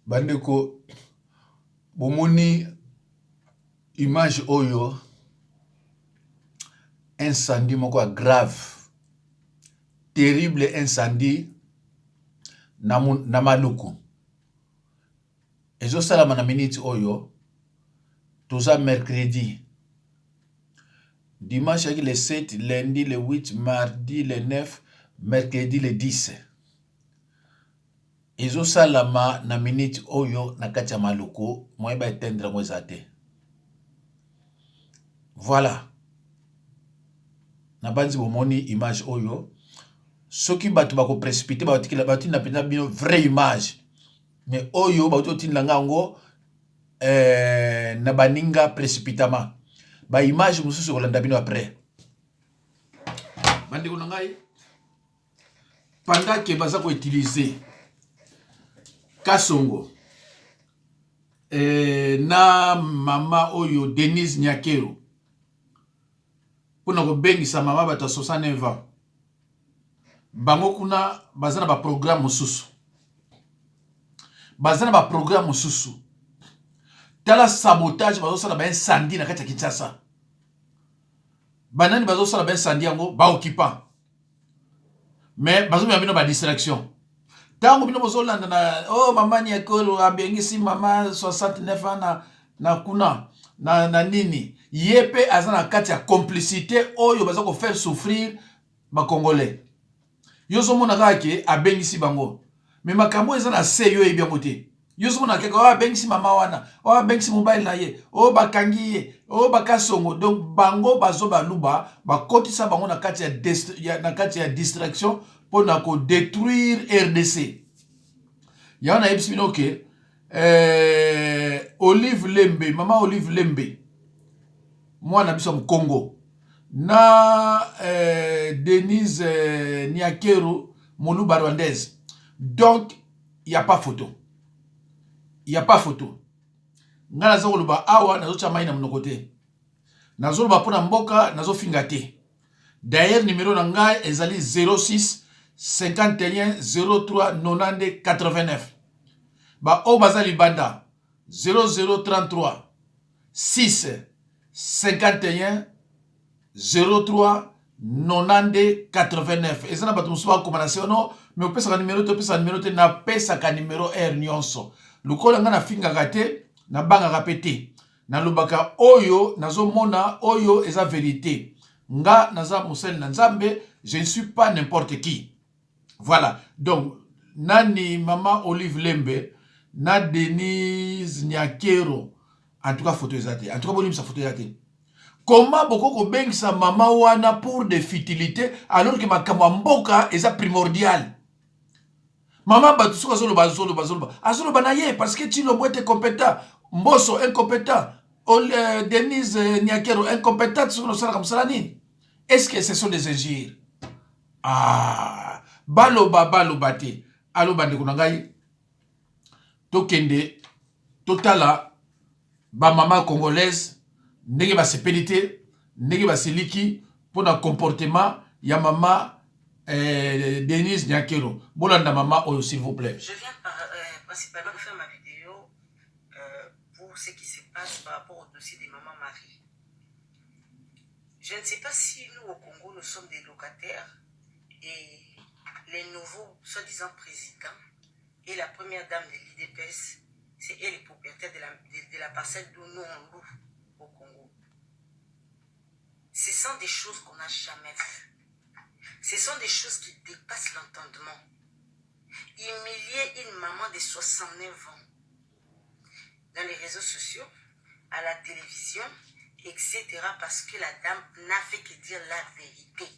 Bandeko, bomoni image oyo, incendie moko grave, terrible incendie na Maluku. Ezo salama na minute oyo, toza mercredi. Dimanche avec le 7, lundi le 8, mardi le 9, mercredi le 10. Ezo salama na minute oyo na kati ya Maluku, moyeba etendre mweza te. Voilà. Na banzi bomoni image oyo. Soki batu bako précipiter batikila batu na pena bino vraie image. Mais oyo batu tin langa ngo na baninga précipitamment. Ba image mususu kolanda bino après. Bandi ko ngai pendant que baza ko utiliser Kasongo na mama oyo Denise Nyakero pona ko bengisa mama bata 69 ans. Bango kuna bazana ba programme mususu. Bazana ba programme mususu. Tala sabotage bazo sala ba incendie na kati ya Kinshasa. Banani bazo sala ba incendie yango ba occupant. Mais bazo bino ba distraction. Tango bino bozo landa na oh mama Nyakero abengisi mama 69 ans na kuna na nini. Yepe azana kati ya complicité oyo bazo ko faire souffrir ba Congolais. Yozo mona kake abengisi bango. Mais makambo eza na se yo ebiango te. Yozo mona kake abengisi mama wana, abengisi mobile na ye, bakangi ye, bakasongo. Donc bango bazo baluba, bakotisa bango na kati ya distraction pour na ko détruire RDC. Yana yebisi bino ke Olive Lembe, mama Olive Lembe. Mwana biso mu Congo. Na Denise Nyakero, Moluba rwandaise. Donc, il n'y a pas photo. Il n'y a pas photo. Nga nazo koluba awa, nazo chamayi na mnokote. Nazo luba pona mboka, nazo fingate. D'ailleurs, numéro na ngai, ezali 06 51 03 90 89. Ba o bazali banda 0033 6 51 03 90 89. Et ça n'a pas tout souvent commandation non, mais on peut sa numéro te na pesa ka numéro R nyonso. Lukola nga na finga gate na banga rapete. Na lubaka oyo nazo mona oyo eza vérité. Nga naza musel na nzambe, je ne suis pas n'importe qui. Voilà. Donc nani mama Olive Lembe, na Denise Nyakero. En tout cas photo ezate. En tout cas bonime sa photo ezate. Comment beaucoup de sa maman wana pour des futilités alors que ma kamamboka est primordial. Maman batusuka zolo azolo banaye parce que tu le bois compétent. Mboso incompétent. Denise Nyakero incompétent sur le salaire comme ça. Est-ce que ce sont des injures? Ah, baloba te. Alo bande kunangai. Tokende totala ba maman congolaise. Ndenge ba sepelité, ndenge ba siliki pour un comportement ya mama Denise Nyakero. Bolanda mama oyo s'il vous plaît. Je viens principalement faire ma vidéo pour ce qui se passe par rapport au dossier de maman Marie. Je ne sais pas si nous au Congo nous sommes des locataires et les nouveaux soi-disant présidents et la première dame de l'IDPS, c'est elle le propriétaire de la parcelle d'où nous on loue au Congo. Ce sont des choses qu'on n'a jamais vues. Ce sont des choses qui dépassent l'entendement. Humilier une maman de 69 ans dans les réseaux sociaux, à la télévision, etc. parce que la dame n'a fait que dire la vérité.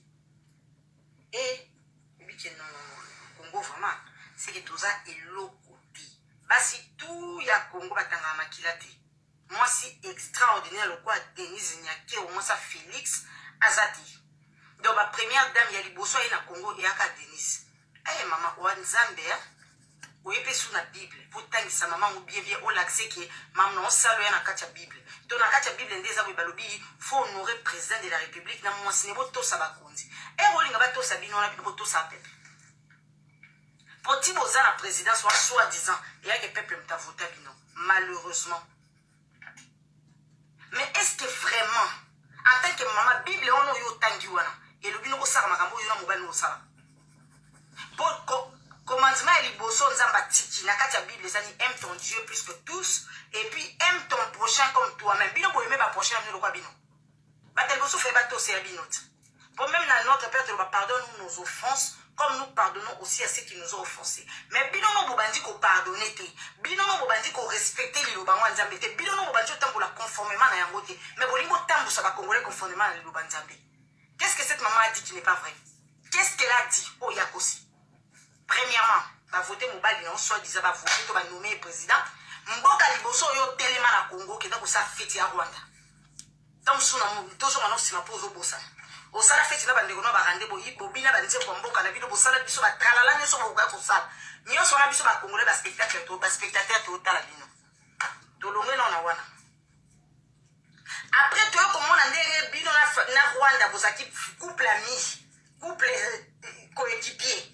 Et, non, Congo vraiment, c'est que tout ça est l'occulté. Basi tout y a Congo batanga makilate. Moi, c'est extraordinaire le quoi Denise Nyakero, moi ça Félix Azati. Donc, ma première dame, il y a les Bosso et na Congo, il y a Denise. Eh, maman, ou en Zambia, ou épée sous la Bible. Pourtant, sa maman ou bien bien, ou l'accès qui est, maman, on s'alloue à la katia Bible. Donc, la katia Bible, des amis, balobi, faut honorer le président de la République, n'a moi, ce n'est pas tout ça, bakonzi. Eh, on n'a pas tout ça, on n'a pas tout ça, peuple. Poti boza la présidence, soi-disant, il y a que peuple m'a voté bino. Malheureusement. Mais est-ce que vraiment, en tant que maman, Bible, on a eu tangi wana. Et le bino kosara makambo yona mobile no sara. Pour commandement et liboso nzamba tiki na kati ya Bible ça dit aime ton Dieu plus que tous et puis aime ton prochain comme toi-même. Bino bo aimer ba prochain bino quoi bino. Ba tel boso fait bato c'est bino. Pour même dans notre Père, pardonne-nous nos offenses, comme nous pardonnons aussi à ceux qui nous ont offensés. Mais bino no bobandi ko pardonner te. Bino no bobandi ko respecter les lobango nzambe te. Bino no bobandi otambola conformément na yango te. Mais bolingo tambo ça va congolais conformément na lobango nzambe. Qu'est-ce que cette maman a dit qui n'est pas vrai? Qu'est-ce qu'elle a dit? Oh yakosi. Premièrement, va voter mobile non soit disant va voter to va nommer président. Mboka liboso yo telema na Congo qui donc ça fête à Rwanda. Donc sous na mo toujours na sima pour bossa. Au sala fête na bande ko no ba rande bo yibo bina ba nse ko mboka na bido bosala biso ba tralala nso bo ko sala. Nyo so na biso ba congolais ba spectateur to tala bino. To longwe na wana. Après toi comment on a bino na Rwanda bosaki couple ami, couple coéquipier.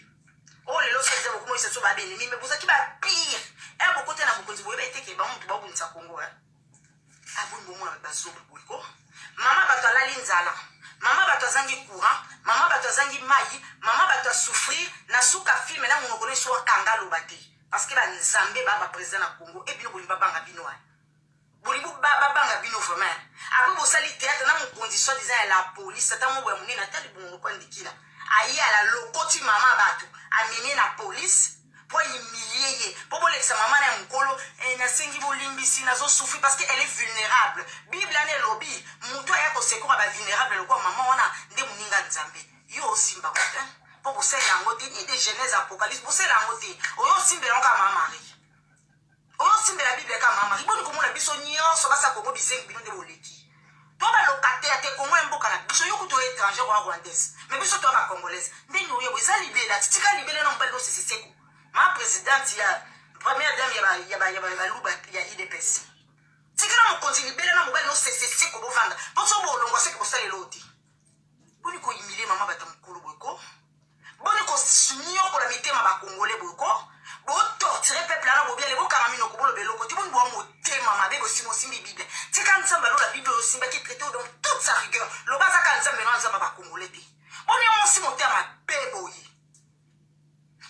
Oh les lois c'est beaucoup moins c'est sur babé mais vous qui va pire et beaucoup de na beaucoup de vous été que ba mutu ba bunisa Congo hein abun bomo na bazo ko mama bato la linzala mama bato zangi courant mama bato zangi mai mama bato souffrir na suka film na monoko ne so kanga lobate parce que ba nzambe ba président na Congo et bino bolimba banga bino hein bolibu ba banga bino vraiment après vous sali théâtre na mon condition disant la police tamo bwa munina tali bomo ko ndikila aïe à la lokoti mama bato amener la police pour humilier pour laisser maman na mukolo et na sengi bolimbisi na zo souffrir parce qu'elle est vulnérable bible ane lobby muto ya ko secours ba vulnérable le quoi maman wana nde muninga nzambe yo simba ko pour vous faire la moté et des genèse apocalypse pour faire la moté oyo simbela ka mama Marie oyo simbela bible ka mama Marie boni ko mona biso nyonso basa ko bisengi bino de boleki. Toi, le locataire, tu es comme un boca, tu es étranger ou rwandaise, mais tu es congolaise. Mais nous, vous avez libéré là, tu as libéré non pas de c'est ma présidente, il y a première dame, il y a IDPS. Si tu as continué libéré non pas de c'est comme vendre. Pour ça, vous l'on sait que vous allez l'autre. Vous avez humilié maman batam kolo boko. Vous avez signé pour la mettre ma congolais boko. Vous torturez peuple là, vous bien les boca ramino kobolo beloko. Tu vous maman bego simo simbi bible tika nzamba lo la bible osimba qui traité dans toute sa rigueur lo baza ka nzamba no nzamba ba congolais te on est mon simo te ma beboyi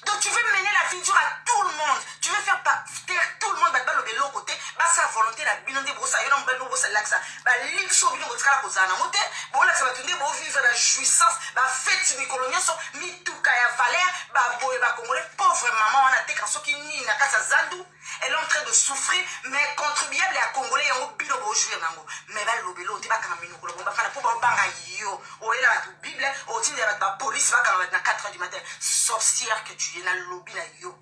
donc tu veux mener la vie dure à tout le monde tu veux faire taire tout le monde ba lo belo côté ba sa volonté la binonde brosa yo no belo brosa laxa ba lixo bino ko tsala ko zana mote bo la sa ba tunde bo vivre la jouissance ba fête mi coloniaso mi tuka ya valeur ba boye ba congolais pauvre maman wana te kaso ki ni na kasa zandu. Elle est en train de souffrir, mais contribuable à Congolais, et on bino bonjour nango. Mais va l'obélo, tu vas quand même nous on va faire pour banga yo. Oh là la Bible, oh tu dis la police va quand même à 4h du matin. Sorcière que tu es dans le lobby là yo.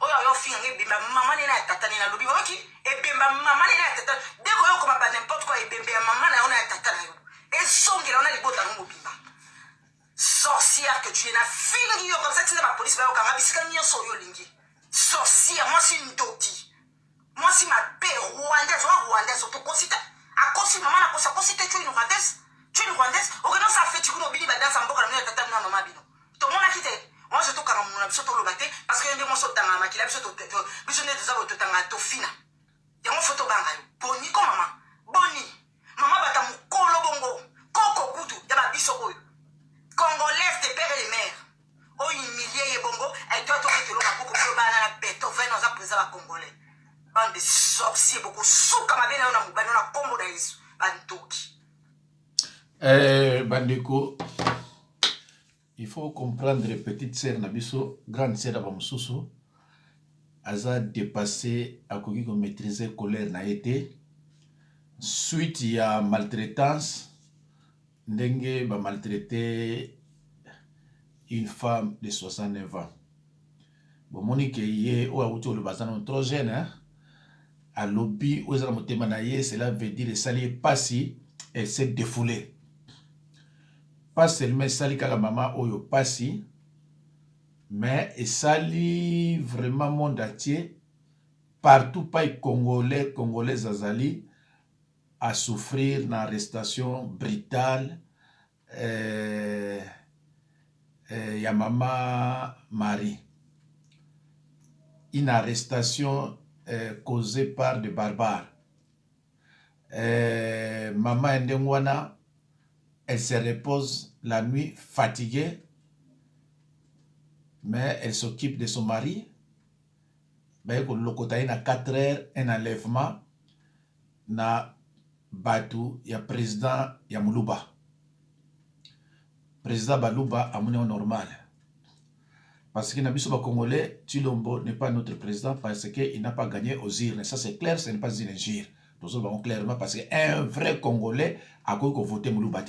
Oh yo fin et bimba maman n'est là tata na lobby ok et bimba maman n'est là tata. Dès qu'on comme pas n'importe quoi et bimba maman là on a tata là yo. Et songe on a les bottes dans mon bimba. Sorcière que tu es na fin yo comme ça tu n'as pas police va au Canada bisika nyo so yo lingi. Sorcière, moi c'est une doti. Moi c'est ma paix rwandaise, rwandaise, autoconsité. À cause de maman, à cause de tu es une rwandaise. Tu es une rwandaise. Au Rwanda, ça fait tu connais bien dans sa boca, la tata na maman bino. Tout le monde a quitté. Moi je te quand mon abso to lobate parce que ndemo so tanga makila abso to biso ne tozaba to tanga to fina. Ya mo photo banga yo. Boni ko mama. Boni. Mama bata mukolo bongo. Koko kutu ya ba biso ko. Congolaise de père et de mère. Oh humilié et bongo et toi tu l'as beaucoup plus bas na Beethoven dans un président congolais bande de sorciers beaucoup sous comme bien on a mobile on a combo d'ailleurs bandoki bandeko il faut comprendre petite sœur nabiso grande sœur abamususu aza dépassé akoki ko maîtriser colère na été suite ya maltraitance ndenge ba maltraiter une femme de 69 ans. Bon, Monique, yé, ou a outil le bazan trop jeune, hein? À lobby, ou ezala motema na ye, cela veut dire que sali passi, elle s'est défoulée. Pas seulement sali kaka maman oyo passi, mais sali vraiment monde entier, partout pas congolais, congolais azali, à souffrir d'une arrestation brutale. Ya mama Marie. une arrestation causée par des barbares. Maman Ndengwana, elle se repose la nuit fatiguée, mais elle s'occupe de son mari. Ben, à 4 heures, un enlèvement na Batu, il y a président Yamuluba. Président Baluba a monnaie normal. Parce que Nabiso Congolais, Chilombo n'est pas notre président parce qu'il n'a pas gagné aux urnes. Ça c'est clair, ce n'est pas une injure. Nous avons clairement parce qu'un vrai Congolais a voté Muluba.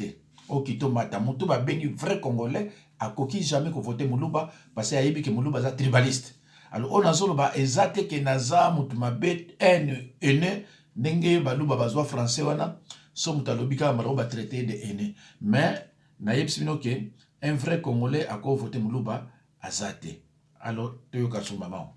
Okito Mata, Moutouba Bengi, vrai Congolais, a coquille jamais voté Muluba parce qu'il y a que Muluba est tribaliste. Alors on a solo ba ezate que naza Moutuma bet ene nenge Baluba bazwa français wana so mutalobika maroba traité de ene. Mais naïb sibino que un vrai Congolais a voté Muluba azate. Alors tu as son maman.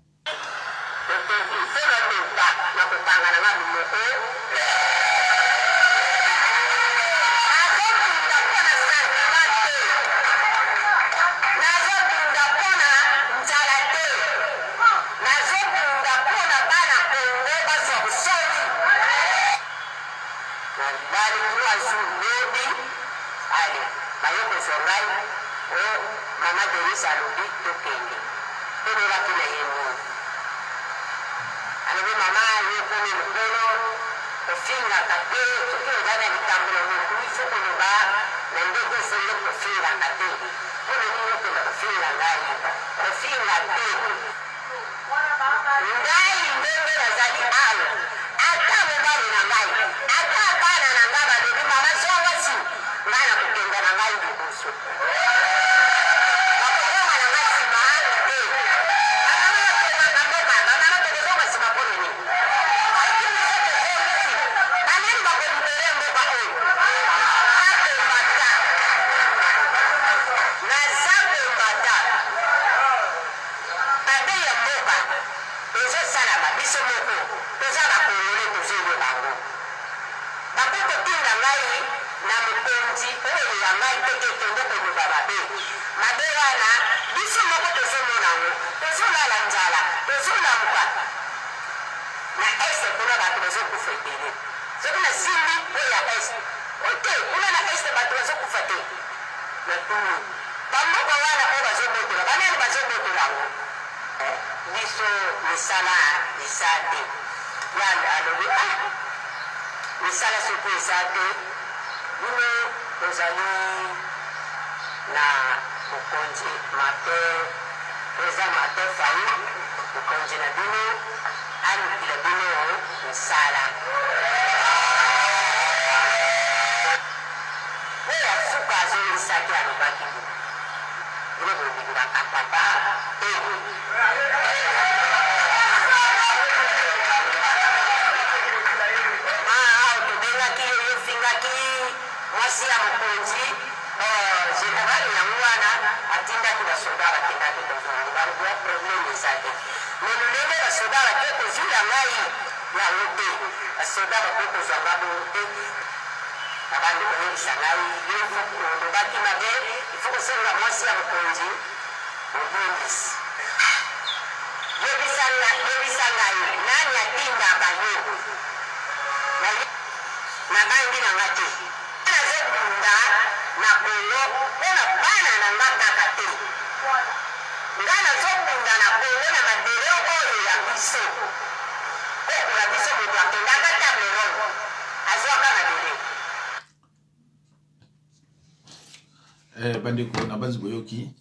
Bandeko na base boyoki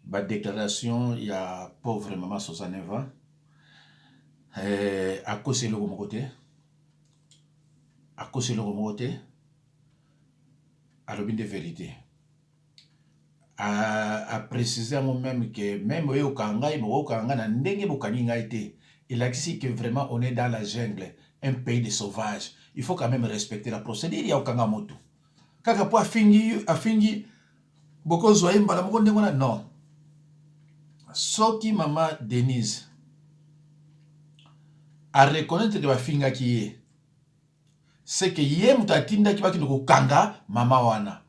ba déclaration il y a pauvre maman 69 ans à cause le côté à l'objet de vérité à préciser moi-même que même au Kangai au Kanga na ndenge bokani ngaité il a dit que vraiment on est dans la jungle, un pays de sauvages. Il faut quand même respecter la procédure. Il y a au Kanga moto kaka po afingi boko zoye mbala moko ndengona non soki mama Denise a reconnaître que bafinga ki ye c'est que ye muta tinda ki bakino ko kanga mama wana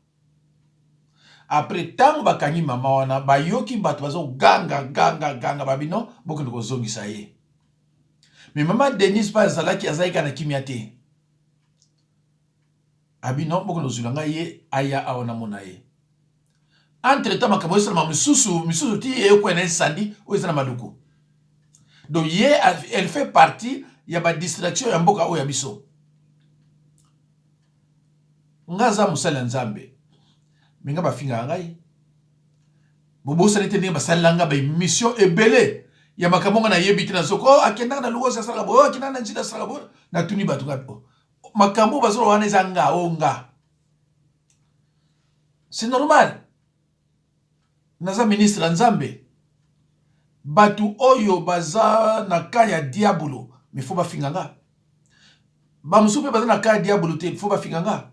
après tango bakangi mama wana bayoki bato bazo ganga babino bokende kozongisa ye. Mais maman Denise pa azalaki na kimia te. Abino bokende kozulanga ye aya aona mona ye. Entre temps makabo esala misusu ti e ko ene sandi o ezana maluku. Donc elle fait partie ya ba distraction ya mboka o ya biso. Ngaza musala nzambe. Minga bafinga ngai. Bobo salite ndenge basalanga ba mission ebele ya makambo na yebiti na soko akenda na lugo sasala bo akenda na njida sala bo na tuni batu ngapo. Makambo bazolo wana ezanga onga. C'est normal. Naza ministre nzambe. Batu oyo baza na kaya diabolo, mais faut ba finganga. Ba musupe baza na kaya diabolo te, faut ba finganga.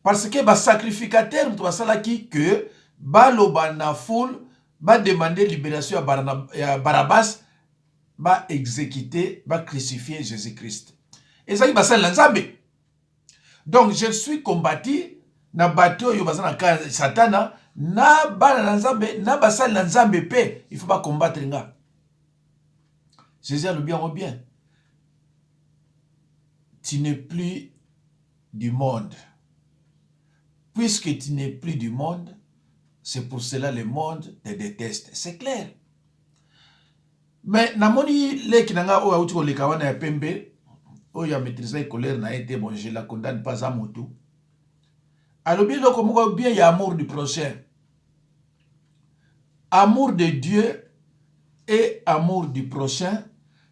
Parce que ba sacrificateur to basala ki que baloba na foule ba demander libération ya Barabbas ba exécuter ba crucifier Jésus-Christ. Et ça qui basala nzambe. Donc je suis combattu na bato yo baza na kaya satana. Na bana na nzambe na basali na nzambe pe il faut pas combattre nga. Jésus a le bien. Tu n'es plus du monde. Puisque tu n'es plus du monde, c'est pour cela le monde te déteste. C'est clair. Mais namoni le kinanga o auti ko leka wana ya pembe o ya maîtriser colère na été bon je la condamne pas à motu. Alors bien donc moko bien ya amour du prochain. Amour de Dieu et amour du prochain,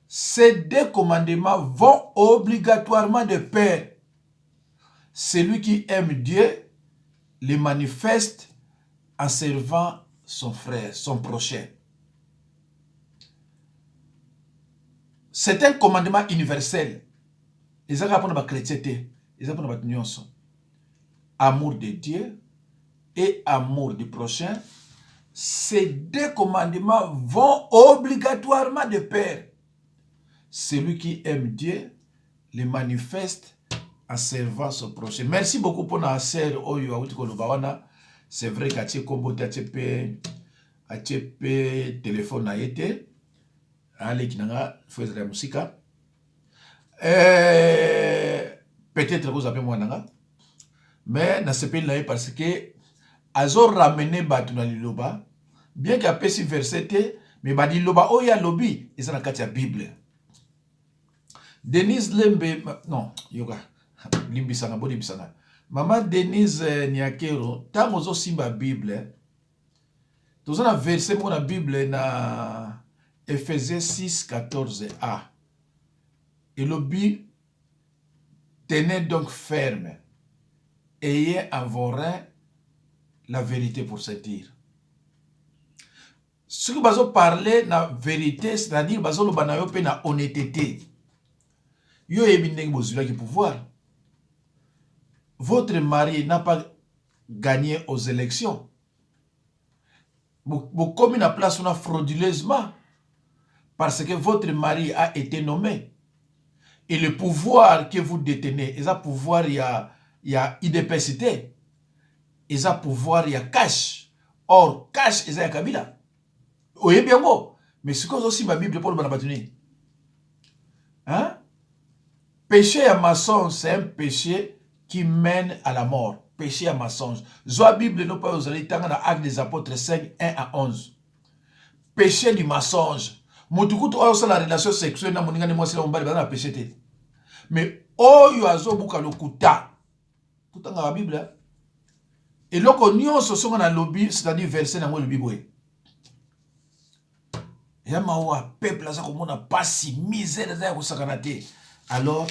ces deux commandements vont obligatoirement de pair. Celui qui aime Dieu le manifeste en servant son frère, son prochain. C'est un commandement universel. Les gens répondent à la chrétienté, ils répondent à la nuance. Amour de Dieu et amour du prochain. Ces deux commandements vont obligatoirement de pair. Celui qui aime Dieu le manifeste en servant son prochain. Merci beaucoup pour la sœur Oyo Aoutikonobawana. C'est vrai qu'à Tchekombo, à Tchepe téléphone a été. Allez, qui n'a fait de la musique. Peut-être que vous avez moi. Mais dans ce pays-là, parce que azo ramené batu na liloba bien que apesi verset mais ba liloba oya lobi eza na kati ya Bible. Denise Lembe non yoga limbisanga bodi bisanga mama Denise Niakero tango zo simba Bible toza na verset mo na Bible na Ephésiens 6:14a et lobi tenez donc ferme ayez en vos reins la vérité pour se dire. Ce que bazo parler la vérité, c'est-à-dire bazo lo banayo pe na honnêteté. Yo ebindeng bozula ki pouvoir. Votre mari n'a pas gagné aux élections. Vous commis la place on a frauduleusement parce que votre mari a été nommé. Et le pouvoir que vous détenez, et ça pouvoir il y a idépacité. Ils ont pouvoir, il y a cash. Or, cash, ils ont Kabila. Oui, bien bon. Mais ce que aussi ma Bible pour le banabatuni. Hein? Péché à mensonge, c'est un péché qui mène à la mort. Péché à mensonge. Zoa Bible, nous pas aux allez dans Actes des Apôtres 5, 1-11. Péché du mensonge. Motuku to aussi la relation sexuelle, na moninga ni moi c'est on bali na péché. Mais oh yo azo buka lokuta. Tout dans la Bible. Hein? Et là, on se sont dans lobby, c'est-à-dire verset dans le Bible. Et là, ma peuple, ça comme on a pas si misère dans le sakanate. Alors,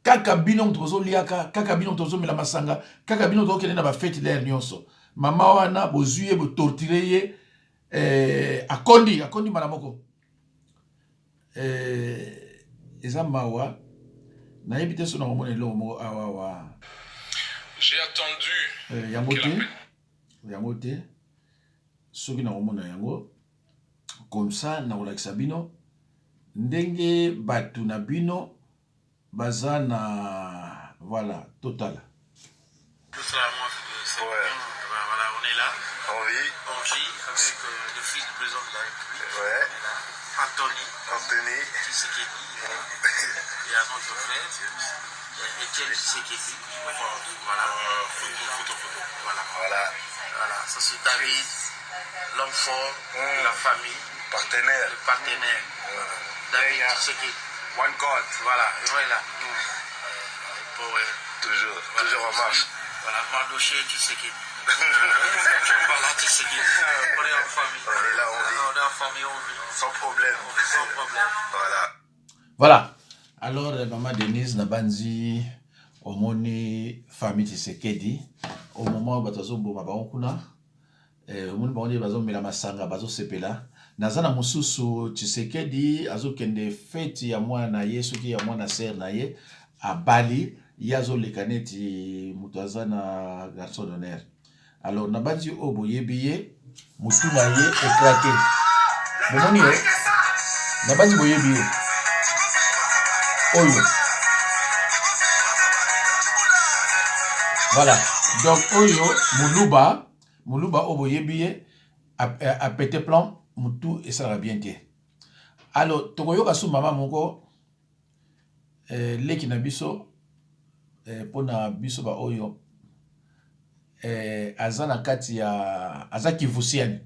kaka binom tozo liaka, kaka binom tozo mela masanga, kaka binom tozo kene na ba fête l'air nyonso. Mama wana bozuye bo torturer akondi manamoko. Eza mawa na yebite so na momone lo mo awa. J'ai attendu. Yangote. Ce qui n'a pas yango. Comme ça, na olakisa bino. Ndenge batu na bino. Bazana. Voilà, total. Tout ça, moi, c'est bien. Voilà, on est là. Marie avec le fils du président de la République. Ouais. Anthony Tshisekedi. Et à notre frère, Etienne Tshisekedi. Voilà. Photo. Voilà. Ça c'est David, l'homme fort de la famille. Partenaire. Le partenaire. David Tshisekedi. One God. Voilà. Toujours en marche. Voilà, Mardoché Tshisekedi. Voilà, Tshisekedi. On est en famille. On est là, on est en famille, on vit. Sans problème. On vit sans problème. Voilà. Alors, maman Denise Nabanzi, omoni famille Tshisekedi, au moment où batazo boma baonkuna, omoni baondi bazo mela masanga bazo sepela. Nazana mususu Tshisekedi azo kende feti ya mwana na ye soki ya mwana ser na ye a Bali yazo lekaneti mutazana garçon d'honneur. Alors Nabanzi obo yebiye mutu na ye ekrake. Momoni ye Nabanzi boyebiye. Oyo. Voilà. Donc oyo Muluba obo yebiye a pété plan mutu et ça va bien dire. Alors tokoyoka su mama moko leki na biso pona biso ba oyo azana kati ya azaki vusiani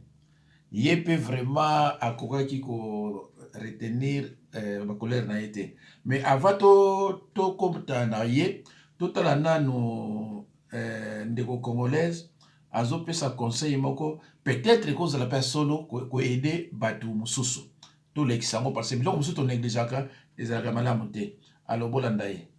yepe vraiment akokaki ko retenir ba colère na été mais avant to komta na ye totala nano ndeko congolaise azopesa conseil moko peut-être cause la personne ko aider batu mususu to lekisango parce que biloko mususu to négligeaka ezalaka malamu te. Alors bolandaye.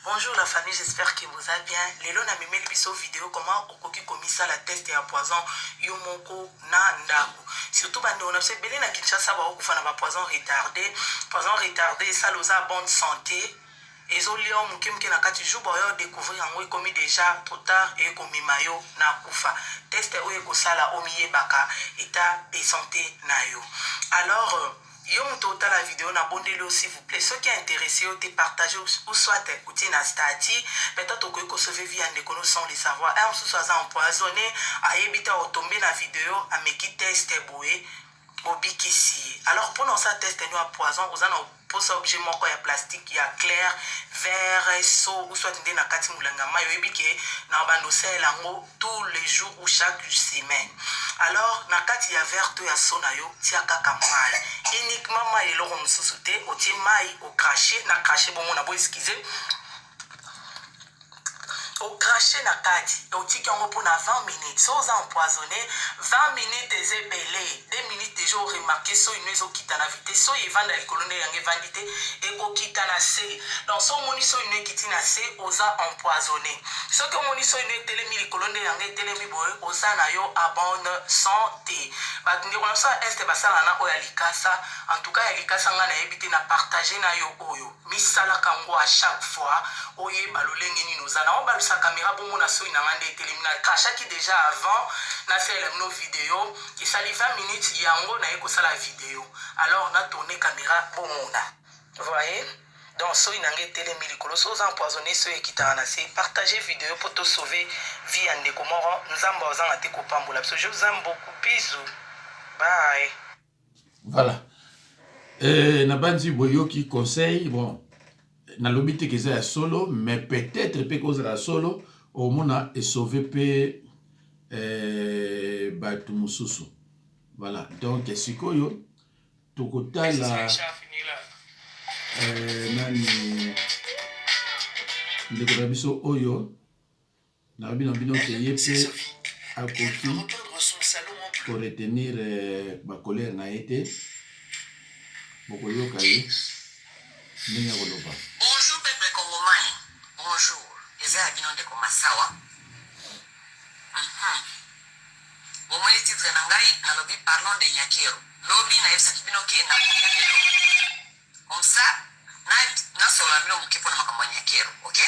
Bonjour la famille, j'espère que vous allez bien. Lelo na mimeli biso vidéo comment okoki komisa la test ya poison yo moko na ndako. Surtout bande on a fait belé na Kinshasa ba okufa na ba poison retardé ça loza bonne santé. Ezolio mukimke na kati jour ba yo découvrir yango komi déjà trop tard et komi mayo na kufa. Test oyo ko sala omiye baka état de santé na yo. Alors yo muto la vidéo na bondelo s'il vous plaît. Ceux qui sont intéressés au te partager ou soit écouter na stati peut-être que sauver vie en économie sans les savoir. Un sous soit empoisonné a éviter au tomber la vidéo à me qui test boué obikisi. Alors pour nous ça test nous à poison vous en pour ça objet moko ya plastique ya clair vert so ou soit ndé na kati mulanga mayo ebike na bando sela ngo tous les jours ou chaque semaine. Alors na kati ya vert to ya so na yo tia kaka mai uniquement mai eloko mususu te oti mai au cracher na cracher bon na bo excuser au cracher na kati oti ki ngo pour na 20 minutes so za empoisonné 20 minutes ezebele 2 minutes déjà remarqué so une zo kita na vitesse so evanda likolonde yange vandité et ko kita na c donc so moni so une kiti na c oza empoisonné so que moni so une telemi likolonde yange telemi boye oza na yo à bonne santé ba ndi ko ça est basala na oya likasa en tout cas ya likasa nga na ebité na partager na yo oyo misala kango à chaque fois oye balolenge ni nous ana ba sa caméra pour mon asso ina ngande telemina kachaki déjà avant na fait nos vidéos qui sali 20 minutes yango na eko sala vidéo alors na tourner caméra pour mona vous voyez donc so inange telemi likolo so empoisonné so ekitana na c'est partager vidéo pour te sauver vie ande komoro nzamba ozanga te kopambola parce que je vous aime beaucoup bisous bye. Voilà. Nabanzi boyoki conseil bon na lobité que c'est solo mais peut-être peut cause la solo au mona et sauver pe batu mususu. Voilà. Donc sikoyo tokotala nani ndeko biso oyo na bino ke yepe akoki pour retenir ma colère na été bokoyoka ye ndenge koloba. Bonjour peuple congolais. Bonjour. Eza abino ndeko masawa. Bon moi titre na ngai na lobby parlons de Nyakero. Lobby na yebisa kibino ke na Nyakero. Comme ça na sola bino mukipo na makambo ya Nyakero, OK?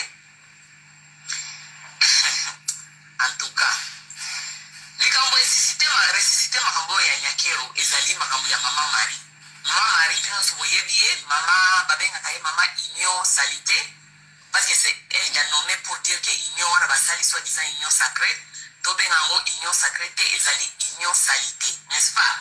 En tout cas, likambo ressuscité makambo ya Nyakero ezali makambo ya Mama Marie. Mama Marie, tu Mama Babenga Mama Union Salité, parce que c'est elle qui a nommé pour dire que Union Sali, soi-disant Union Sacrée, tobengango union sacrée te ezali union salité, n'est-ce pas?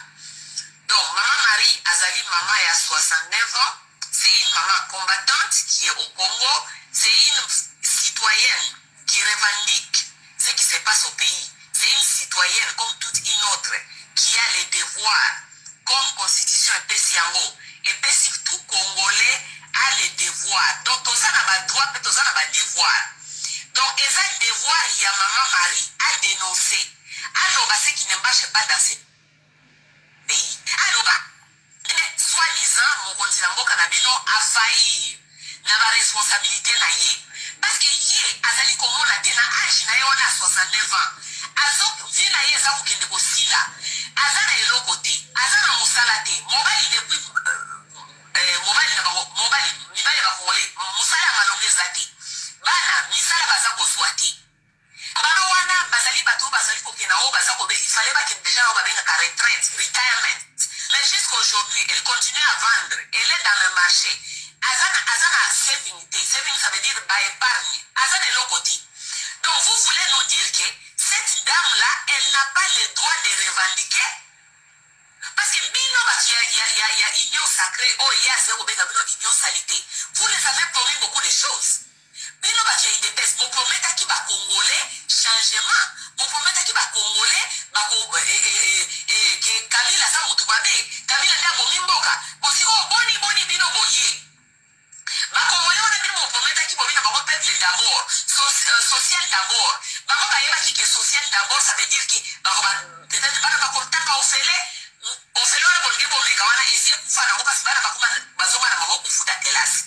Donc maman Marie azali maman ya 69 ans, c'est une maman combattante qui est au Congo, c'est une citoyenne qui revendique ce qui se passe au pays. C'est une citoyenne comme toute une autre qui a les devoirs comme constitution et Pesiango. Et puis tout Congolais a les devoirs. Donc tout ça n'a pas droit, mais tout ça n'a pas devoir. Donc ils ont le devoir, il y a maman Marie à dénoncer. Alors ce qui ne marche pas dans ce pays. Alors soi-disant mon continent Bokanabino a failli na ba responsabilité na ye. Parce que ye azali komona te na âge na ye wana 69 ans. Azo vi na ye za kokende kosila. Aza na eloko te, aza na mosala te. Mobali depuis mobali na bango, mobali mibali ba kongole, mosala malonge za te. Bana misala baza kozwa te. Bana wana bazali bato bazali kokena o baza kobe, il fallait ba ke déjà o ba benga ka retraite, retirement. Mais jusqu'aujourd'hui, elle continue à vendre. Elle est dans le marché. Azana saving, ça veut dire bah, épargne. Azana est l'autre côté. Donc vous voulez nous dire que cette dame-là, elle n'a pas le droit de revendiquer. Parce que il y a union sacrée, oh il y a zéro union salité. Vous les avez promis beaucoup de choses. Bino ba kia idepes, vous promettez qui va Congolais changement. Vous promettez qui va Congolais, que Kabila sa mutubabe, Kabila nda bomimboka. Bosiko boni bino boye. Ba Congolais on a bino promettez qui bobina ba peuple d'abord, social d'abord. Ba ko ba yeba ki que social d'abord ça veut dire que ba ko peut-être ba ko taka ofele na bolge bomeka wana esi kufana ko parce bana ba kuma bazonga na mako kufuta classe.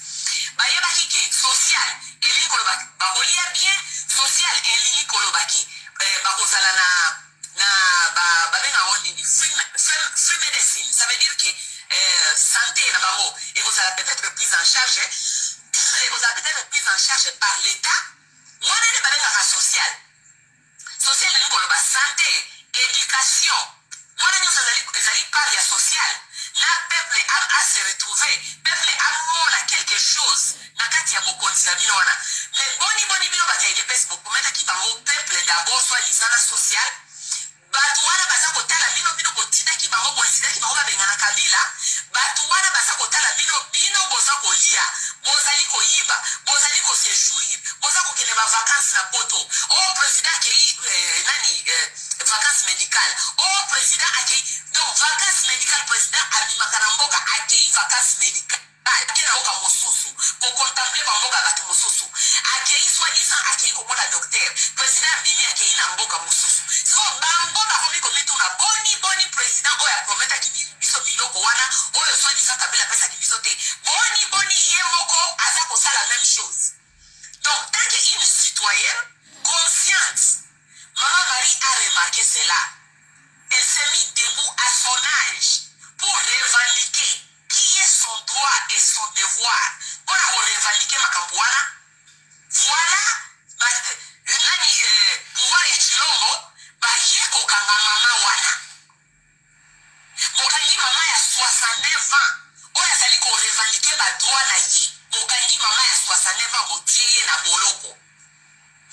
Ba yeba ki que social eli koloba ba kolia bien social eli kolobaki ba kozala na ba benga oni ni free medicine, ça veut dire que santé na bango et vous allez peut-être prise en charge par l'état. Moi ne pas benga social ni koloba santé, éducation. Moi ne ezali par ya social. La peuple a se retrouver, peuple a mona quelque chose na kati ya bokonzi na bino wana. Mais boni bino ba taide pesi beaucoup mettre qui bango peuple d'abord soit lisana social. Batu wana baza kotala bino kotina ki bango bonisida ki bango babengana Kabila. Batu wana baza kotala bino boza kolia, bozali koyiba, bozali ko séjour, boza ko kene ba vacances na poto. Oh président qui vacances médicales. Oh président accueilli. Donc vacances médicales président Abima Karamboka accueilli vacances médicales. Akena oka mosusu pour contempler bamboka batu mosusu. Accueilli soi-disant accueilli comme la docteur. Président Abimi accueilli na mboka mosusu. So bamboka komi tuna boni président oya prometa ki biso biloko wana oyo soi-disant Kabila pesa ki biso te. Boni yemoko aza ko la même chose. Donc tant qu'une citoyenne consciente, Maman Marie a remarqué cela. Elle s'est mise debout à son âge pour revendiquer qui est son droit et son devoir. Pour revendiquer ma campouana. Voilà, pouvoir et chilombo, yeko kanga mama wana. Bokangi mama ya 69 ans. Oya zali ko revendiquer ba droit na ye. Bokangi mama ya 69 ans motieye na boloko.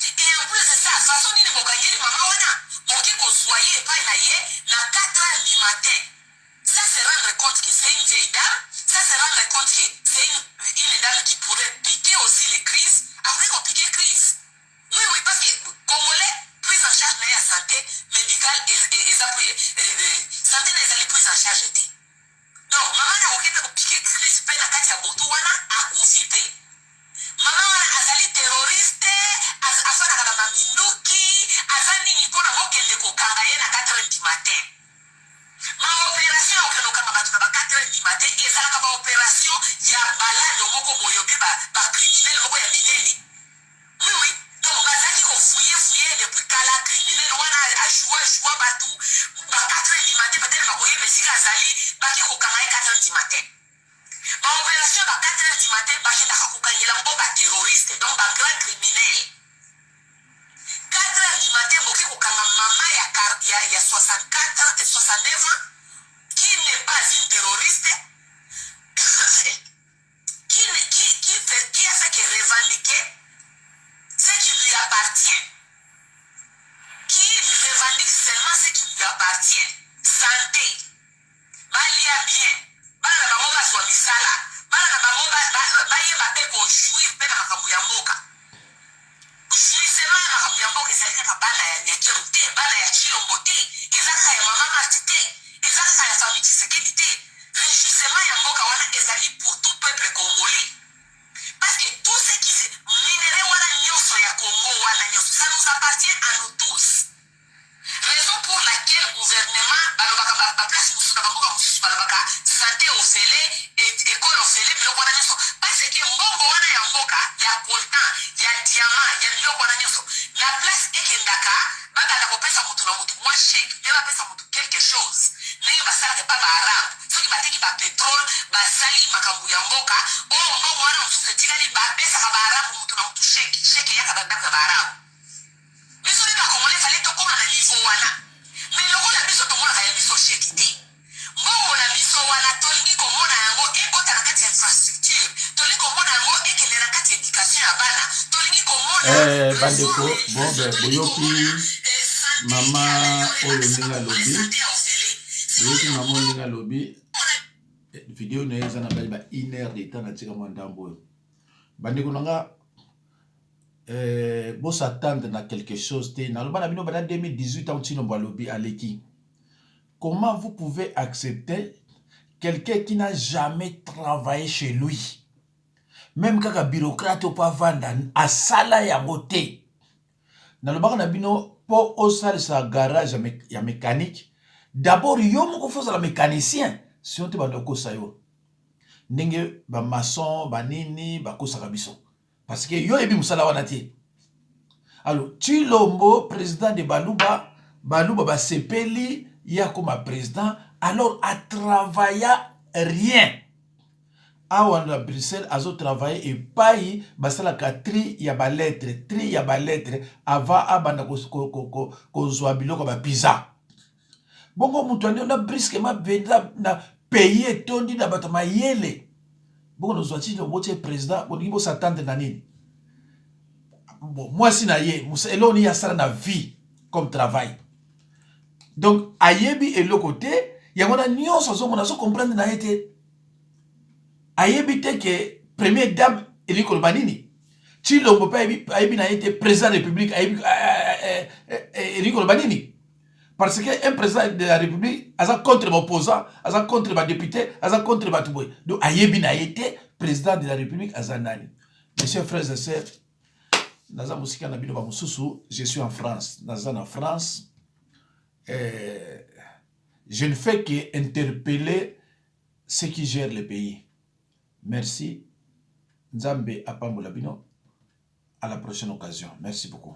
Et en plus de ça, façon nini bokangeli mama wana, moki kozwaye epai na ye na 4h du matin. Ça se rendre compte que c'est une vieille dame, ça se rendre compte que c'est une dame qui pourrait piquer aussi les crises, après qu'on pique crise. Oui, parce que Congolais, prise en charge de la santé médicale et santé n'est prise en charge. Donc, maman n'a aucun piquer crise, pe na kati ya botu wana, akufi pe. Maman wana azali terroriste, afana kana maminduki, azani nipona mokende kokanga ye na 4h du matin. Ma opération okendokanga bato na ba 4h du matin, ezalaka ba opération ya balade moko boyobi ba criminel moko ya minene. Oui. Donc bazaki ko fouiller depuis kala criminel wana a joie batou ba 4h du matin peut-être ba koyeba sika azali baki kokanga ye 4h du matin. Ma opération ba 4h du matin baki na kokangela mbo ba terroriste, donc ba grand criminel. 4h du matin boki kokanga mama ya 69 ans qui n'est pas une terroriste qui a fait que revendiquer ce qui lui appartient, qui ya mboka justement makambo ya mboka ezali kaka bana ya Keru te bana ya Chilombo te eza kaka ya mama Marti te eza kaka ya famille Tshisekedi te justement ya mboka wana ezali pour tout peuple congolais parce que tout ce qui se minere wana nyonso ya Congo wana nyonso ça nous appartient à nous tous raison pour laquelle gouvernement balobaka ba place mususu na bango mususu balobaka santé ofele école ofele biloko wana nyonso parce que mbongo wana ya mboka ya coltan ya diamant ya biloko wana nyonso na place ekendaka babanda kopesa mutu na mutu mwa chèque te bapesa mutu quelque chose ndenge basalaka epa baarabe soki bateki bapetrole basali makambo ya mboka oyo mbongo wana mosusu etikali bapesaka baarabe mutu na mutu chèque eyaka bandako ya baarabe biso nde bakongole fale tokóma na niveau wana me lokola biso tomonaka ya biso chèque te mbongo na biso wana tolingi komona yango ekota na kati ya infrastructure tolingi komona yango ekende na kati ya éducation ya bana tolingi komona bandeko boyoki mama oyo ndenge alobi boyoki mama oyo ndenge alobi video na ye eza na bali ba 1 heure de temps na tika mwa ndambo oyo bandeko na nga s'attendre na quelque chose te naloba na bino bana 2018 ans Chilombo alobi aleki. Comment vous pouvez accepter quelqu'un qui n'a jamais travaillé chez lui, même kaka bureaucrate ou pas vanda à sala ya moté naloba na bino po osala sa garage ya mécanique d'abord yo moko fosa la mécanicien si on te bando ko sayo ndenge ba maçon ba nini ba ko saka biso parce que yo ebi musala wana te. Alors Chilombo président de Baluba ba sepeli ya comme président alors à travailler rien awa na Bruxelles azo travailler et paye basala ka tri ya ba lettre avant abanda ko zwa biloko ba pizza bongo mutu andi na brusquement benda na payer tondi na bato mayele bongo no zwati no bote président boningi bo s'attendre na nini. Bon, moi si na ye eloni ya sala na vie comme travail donc ayebi eloko te yango na nyonso azomona azo comprendre na ye te ayebi te ke première dame elingi koloba nini Chilombo mpe ayebi na ye te président de la république ayebi elingi koloba nini parce que un président de la république aza contre baopposant aza contre badéputé aza contre bato boye donc ayebi na ye te président de la république aza nani. Mes chers frères et sœurs naza musika na bino ba mususu je suis en France naza na France. Je ne fais qu'interpeller ceux qui gèrent le pays. Merci. Nzambe apambola bino. À la prochaine occasion. Merci beaucoup.